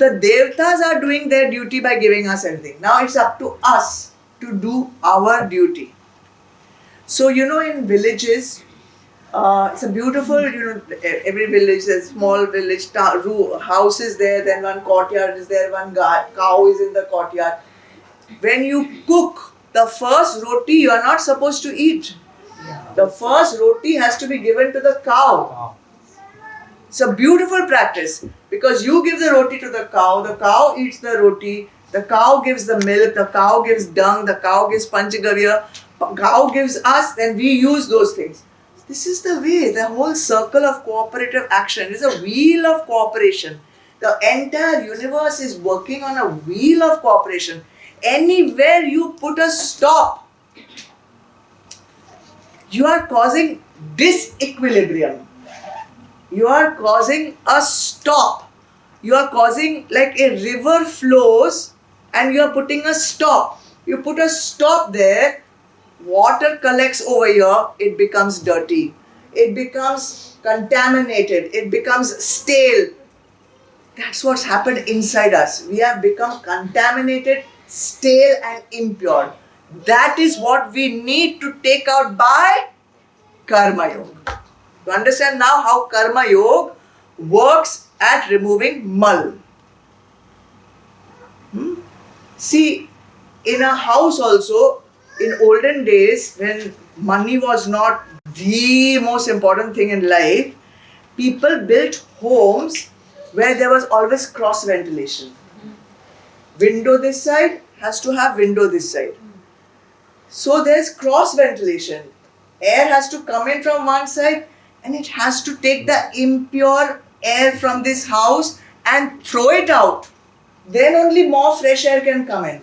The Devtas are doing their duty by giving us everything. Now it's up to us to do our duty. So, in villages, it's a beautiful, every village, there's small village, house is there, then one courtyard is there, one cow is in the courtyard. When you cook the first roti, you are not supposed to eat. The first roti has to be given to the cow. It's a beautiful practice because you give the roti to the cow eats the roti, the cow gives the milk, the cow gives dung, the cow gives panchagavya, cow gives us, then we use those things. This is the way, the whole circle of cooperative action is a wheel of cooperation. The entire universe is working on a wheel of cooperation. Anywhere you put a stop, you are causing disequilibrium. You are causing a stop. You are causing like a river flows and you are putting a stop. You put a stop there, water collects over here, it becomes dirty. It becomes contaminated. It becomes stale. That's what's happened inside us. We have become contaminated, stale and impure. That is what we need to take out by Karma Yoga. You understand now how Karma Yoga works at removing mal. See, in a house also, in olden days when money was not the most important thing in life, people built homes where there was always cross ventilation. Window this side has to have window this side. So there's cross ventilation. Air has to come in from one side and it has to take the impure air from this house and throw it out. Then only more fresh air can come in.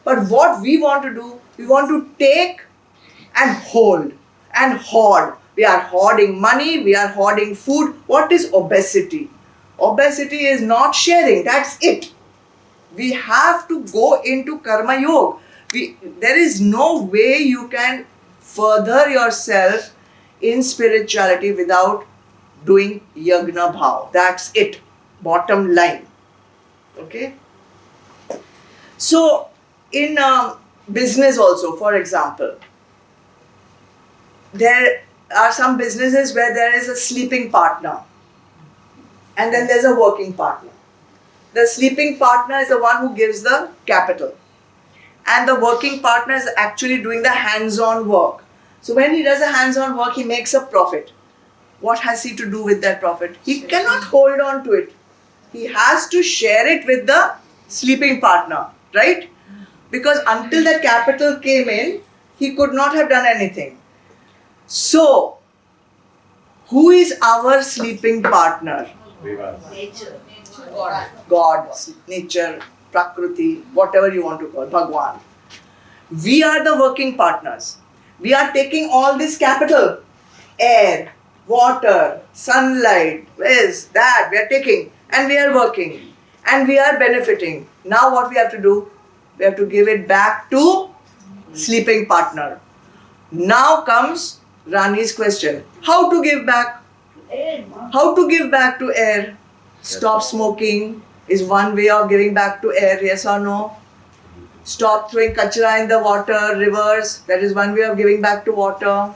But what we want to do, we want to take and hold and hoard. We are hoarding money, we are hoarding food. What is obesity? Obesity is not sharing, that's it. We have to go into Karma Yoga. There is no way you can further yourself in spirituality without doing Yagna Bhav. That's it. Bottom line. Okay? So, in business also, for example, there are some businesses where there is a sleeping partner and then there's a working partner. The sleeping partner is the one who gives the capital and the working partner is actually doing the hands-on work. So when he does the hands-on work, he makes a profit. What has he to do with that profit? He cannot hold on to it. He has to share it with the sleeping partner, right? Because until the capital came in, he could not have done anything. So, who is our sleeping partner? Nature. God, nature, Prakriti, whatever you want to call, Bhagwan. We are the working partners. We are taking all this capital, air, water, sunlight, this, that, we are taking and we are working and we are benefiting. Now what we have to do? We have to give it back to sleeping partner. Now comes Rani's question. How to give back? How to give back to air? Stop smoking is one way of giving back to air, yes or no? Stop throwing kachra in the water, rivers, that is one way of giving back to water.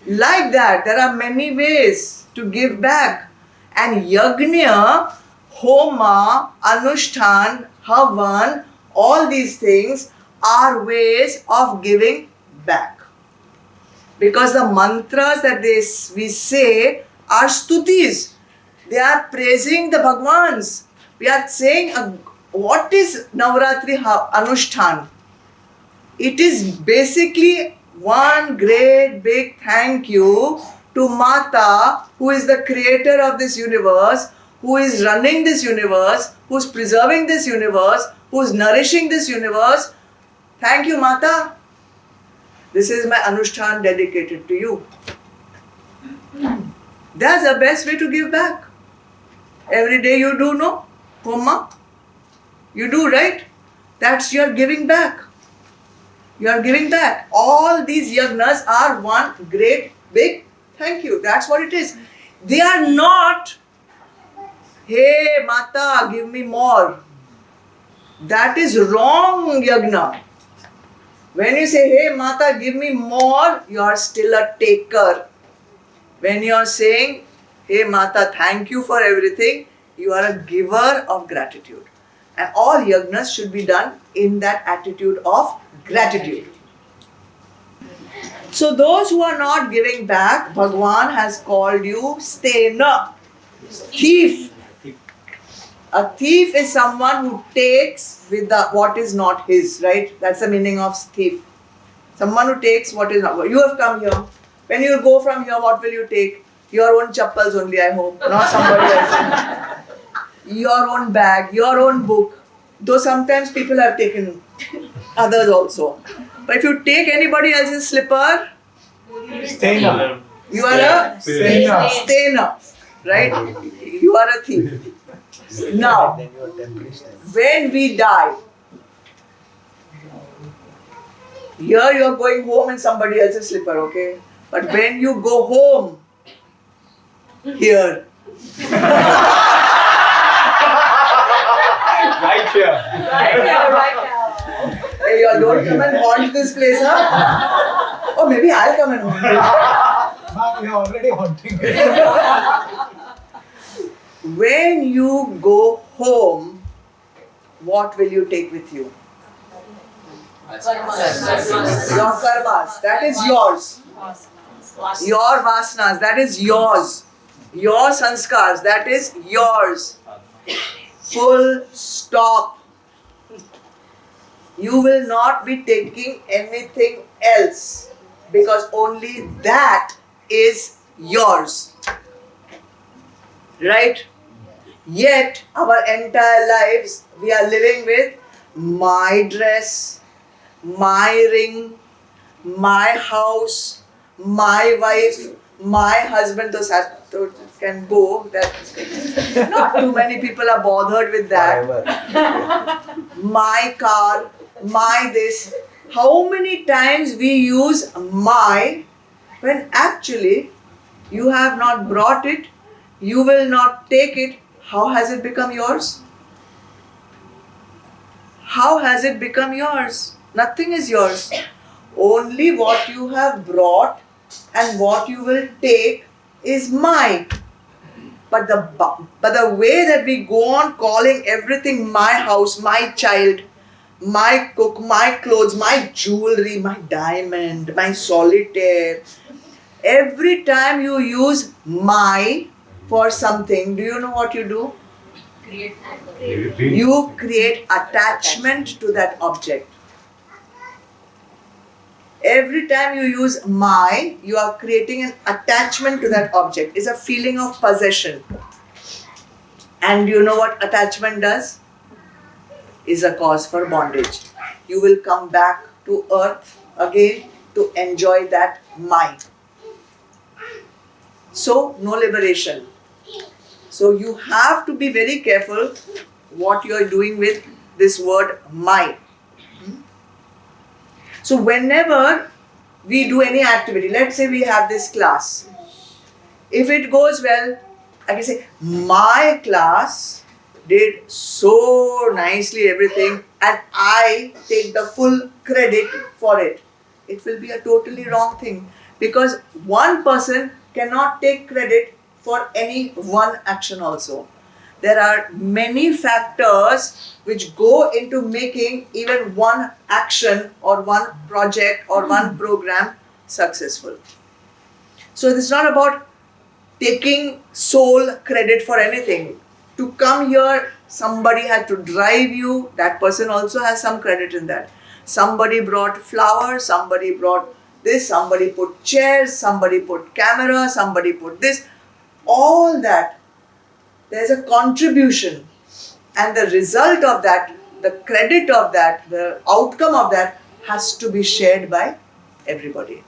Like that, there are many ways to give back. And yagnya, homa, anushtan, havan, all these things are ways of giving back. Because the mantras that we say are stutis. They are praising the Bhagwans. We are saying, what is Navratri Anushtan? It is basically one great big thank you to Mata, who is the creator of this universe, who is running this universe, who is preserving this universe, who is nourishing this universe. Thank you, Mata. This is my Anushtan dedicated to you. That's the best way to give back. Every day you do, no? Homa? You do, right? That's your giving back. You are giving back. All these yagnas are one great big thank you. That's what it is. They are not Hey Mata, give me more. That is wrong yagna. When you say, hey Mata, give me more, you are still a taker. When you are saying, hey Mata, thank you for everything, you are a giver of gratitude. And all yagnas should be done in that attitude of gratitude. So those who are not giving back, Bhagwan has called you stena, thief. A thief is someone who takes with what is not his, right? That's the meaning of thief. Someone who takes what is not. You have come here. When you go from here, what will you take? Your own chappals only, I hope, not somebody else's. Your own bag, your own book. Though sometimes people have taken others also. But if you take anybody else's slipper, Stainer. you are a Stainer. stainer, right? You are a thief. Now, when we die, here you are going home in somebody else's slipper, okay? But when you go home, here, Right here. hey, you all don't come and haunt this place, huh? Or maybe I'll come and haunt it. Ma'am, you're already haunting it. When you go home, what will you take with you? Your karmas, that is yours. Your vasanas, that is yours. Your sanskars, that is yours. Full stop. You will not be taking anything else because only that is yours. Right? Yet, our entire lives, we are living with my dress, my ring, my house, my wife, my husband. Those can go. That not too many people are bothered with that. My car, my this. How many times we use my when actually you have not brought it, you will not take it. How has it become yours? How has it become yours? Nothing is yours. Only what you have brought and what you will take is mine. But the way that we go on calling everything my house, my child, my cook, my clothes, my jewelry, my diamond, my solitaire, every time you use my for something, do you know what you do? You create attachment to that object. Every time you use my, you are creating an attachment to that object. It's a feeling of possession. And you know what attachment does? Is a cause for bondage. You will come back to earth again to enjoy that my. So, no liberation. So, you have to be very careful what you are doing with this word my. So, whenever we do any activity, let's say we have this class. If it goes well, I can say, my class did so nicely everything and I take the full credit for it. It will be a totally wrong thing because one person cannot take credit for any one action also. There are many factors which go into making even one action or one project or one program successful. So it's not about taking sole credit for anything. To come here, somebody had to drive you. That person also has some credit in that. Somebody brought flowers, somebody brought this, somebody put chairs, somebody put camera, somebody put this. All that, there's a contribution. And the result of that, the credit of that, the outcome of that has to be shared by everybody.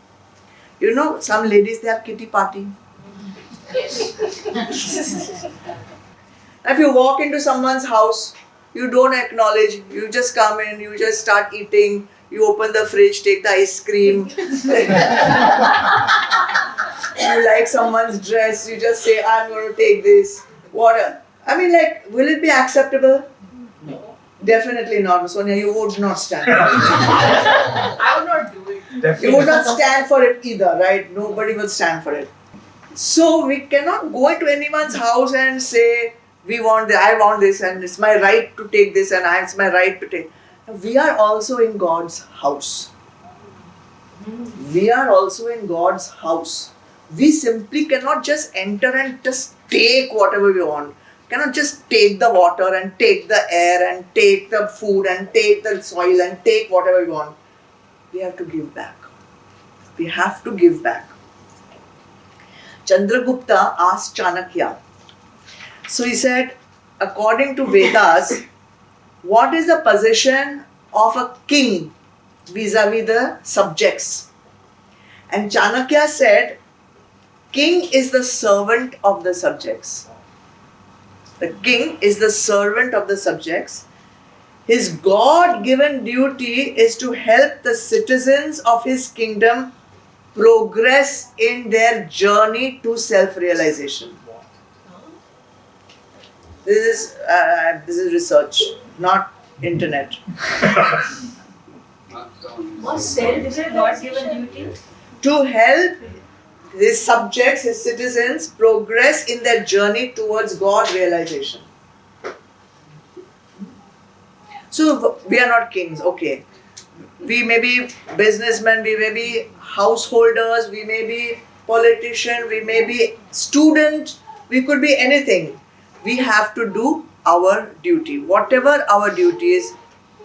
You know, some ladies, they have kitty party. If you walk into someone's house, you don't acknowledge, you just come in, you just start eating, you open the fridge, take the ice cream. You like someone's dress, you just say, I'm going to take this. What? I mean, like, will it be acceptable? No. Definitely not. Sonia, you would not stand for it. I would not do it. You would not stand for it either, right? Nobody will stand for it. So we cannot go into anyone's house and say, I want this, and it's my right to take this, and it's my right to take. We are also in God's house. We are also in God's house. We simply cannot just enter and just take whatever we want. Cannot just take the water and take the air and take the food and take the soil and take whatever we want. We have to give back. We have to give back. Chandragupta asked Chanakya. So he said, according to Vedas, what is the position of a king vis-a-vis the subjects? And Chanakya said, king is the servant of the subjects. The king is the servant of the subjects. His God-given duty is to help the citizens of his kingdom progress in their journey to self-realization. This is research, not internet. What's self-God-given duty? To help his subjects, his citizens, progress in their journey towards God realization. So we are not kings, okay. We may be businessmen, we may be householders, we may be politician, we may be student, we could be anything. We have to do our duty. Whatever our duty is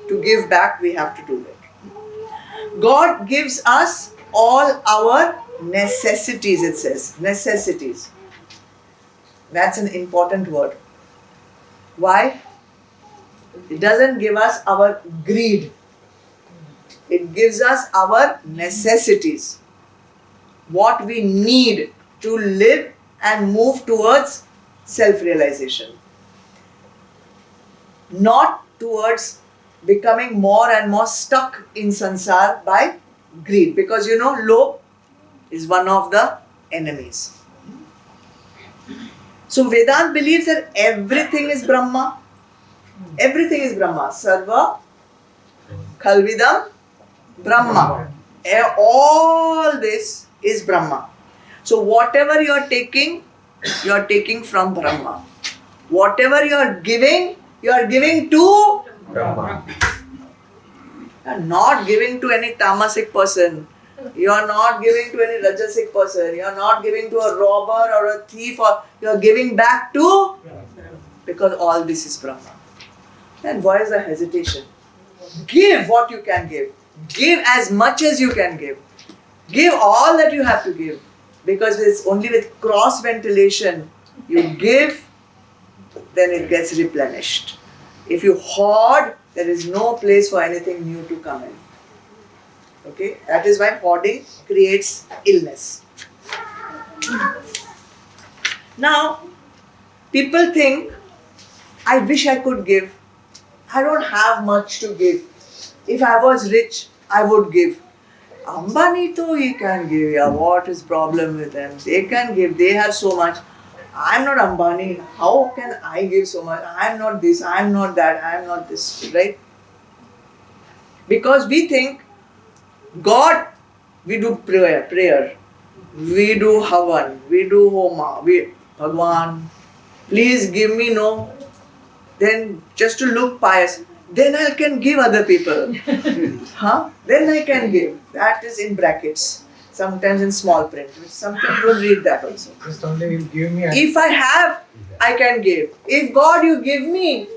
to give back, we have to do it. God gives us all our necessities, it says. Necessities. That's an important word. Why? It doesn't give us our greed. It gives us our necessities. What we need to live and move towards self-realization. Not towards becoming more and more stuck in sansar by greed. Because lobh is one of the enemies. So Vedanta believes that everything is Brahma. Everything is Brahma. Sarva Khalvidam Brahma. All this is Brahma. So whatever you are taking from Brahma. Whatever you are giving to Brahma. You are not giving to any tamasic person. You are not giving to any rajasic person. You are not giving to a robber or a thief. Or you are giving back to, because all this is Brahma. Then why is the hesitation? Give what you can give. Give as much as you can give. Give all that you have to give. Because it's only with cross ventilation you give, then it gets replenished. If you hoard, there is no place for anything new to come in. Okay? That is why hoarding creates illness. Now, people think, I wish I could give. I don't have much to give. If I was rich, I would give. Ambani though he can give. Yeah, what is problem with them? They can give. They have so much. I'm not Ambani. How can I give so much? I'm not this. I'm not that. I'm not this. Right? Because we think God, we do prayer. We do Havan. We do Homa. Bhagwan, please give me no. Then just to look pious. Then I can give other people. Then I can give. That is in brackets. Sometimes in small print. Sometimes don't read that also. Just only you give me. If I have, I can give. If God you give me,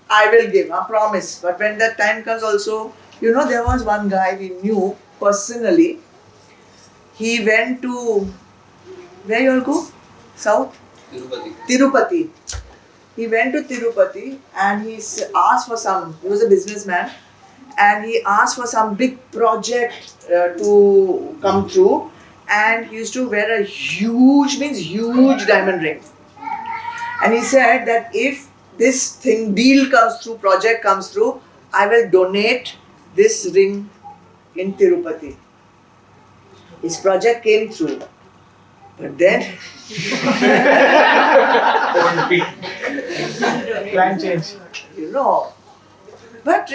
I will give. I promise. But when that time comes also, there was one guy we knew personally. He went to, where you all go? South? Tirupati. He went to Tirupati and he asked for he was a businessman, and he asked for some big project to come through, and he used to wear a huge diamond ring. And he said that if this deal comes through, project comes through, I will donate this ring in Tirupati. His project came through. But then Plan change. You know. But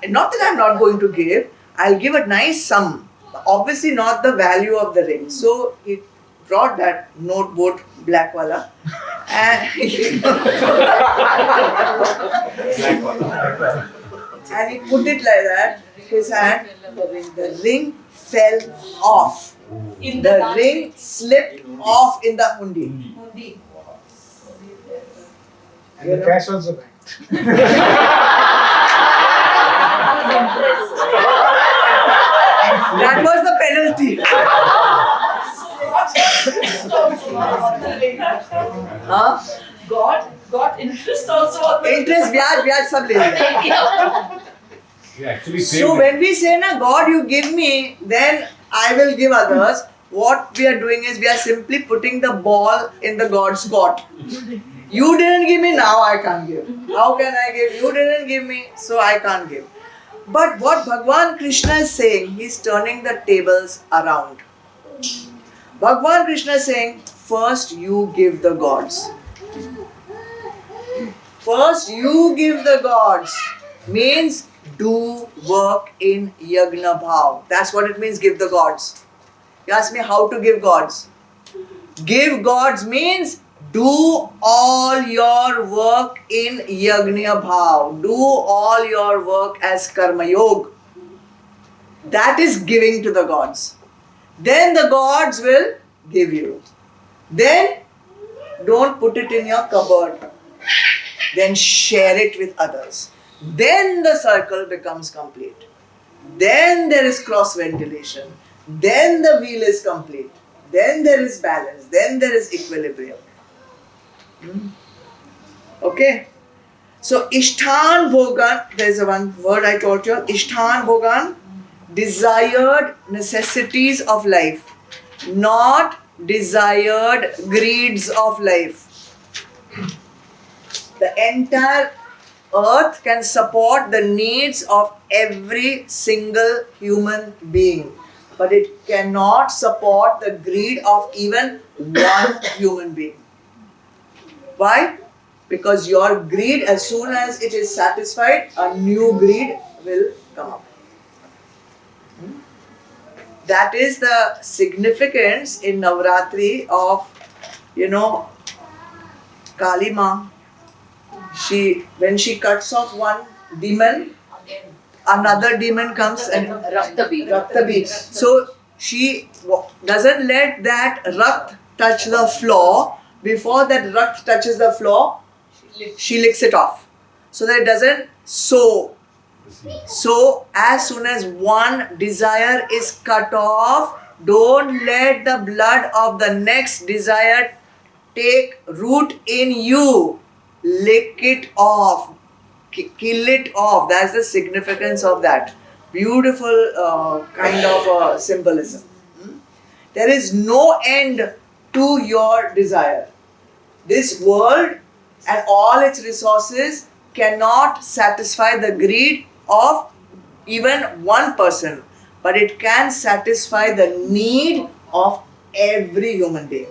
not that I'm not going to give. I'll give a nice sum. Obviously not the value of the ring. So he brought that notebook, black wala, and and he put it like that. His hand, the ring fell off. In The ring slipped off in the hundi. Hundi. And the cash also back. That was the penalty. Huh? Got interest also on the Interest, vyaj sab le liya. You actually saved So it. when we say na God you give me, then I will give others. What we are doing is we are simply putting the ball in the God's court. You didn't give me, now I can't give. How can I give? You didn't give me, so I can't give. But what Bhagwan Krishna is saying, he's turning the tables around. Bhagwan Krishna is saying, first you give the gods. First you give the gods means do work in yagna bhav. That's what it means, give the gods. You ask me how to give gods. Give gods means do all your work in yagna bhav. Do all your work as karma yoga. That is giving to the gods. Then the gods will give you. Then don't put it in your cupboard. Then share it with others. Then the circle becomes complete. Then there is cross ventilation. Then the wheel is complete. Then there is balance. Then there is equilibrium. Okay. So Ishthan Bhogan, there is a one word I taught you. Ishthan Bhogan, desired necessities of life, not desired greeds of life. The entire earth can support the needs of every single human being, but it cannot support the greed of even one human being. Why? Because your greed, as soon as it is satisfied, a new greed will come up. That is the significance in Navratri of, Kali Ma. When she cuts off one demon, another demon comes and Rakta. So she doesn't let that Rakt touch the floor. Before that Rakt touches the floor, she licks it off. So that it doesn't sow. So as soon as one desire is cut off, don't let the blood of the next desire take root in you. Lick it off. Kill it off. That's the significance of that. Beautiful kind of symbolism. There is no end to your desire. This world and all its resources cannot satisfy the greed of even one person, but it can satisfy the need of every human being.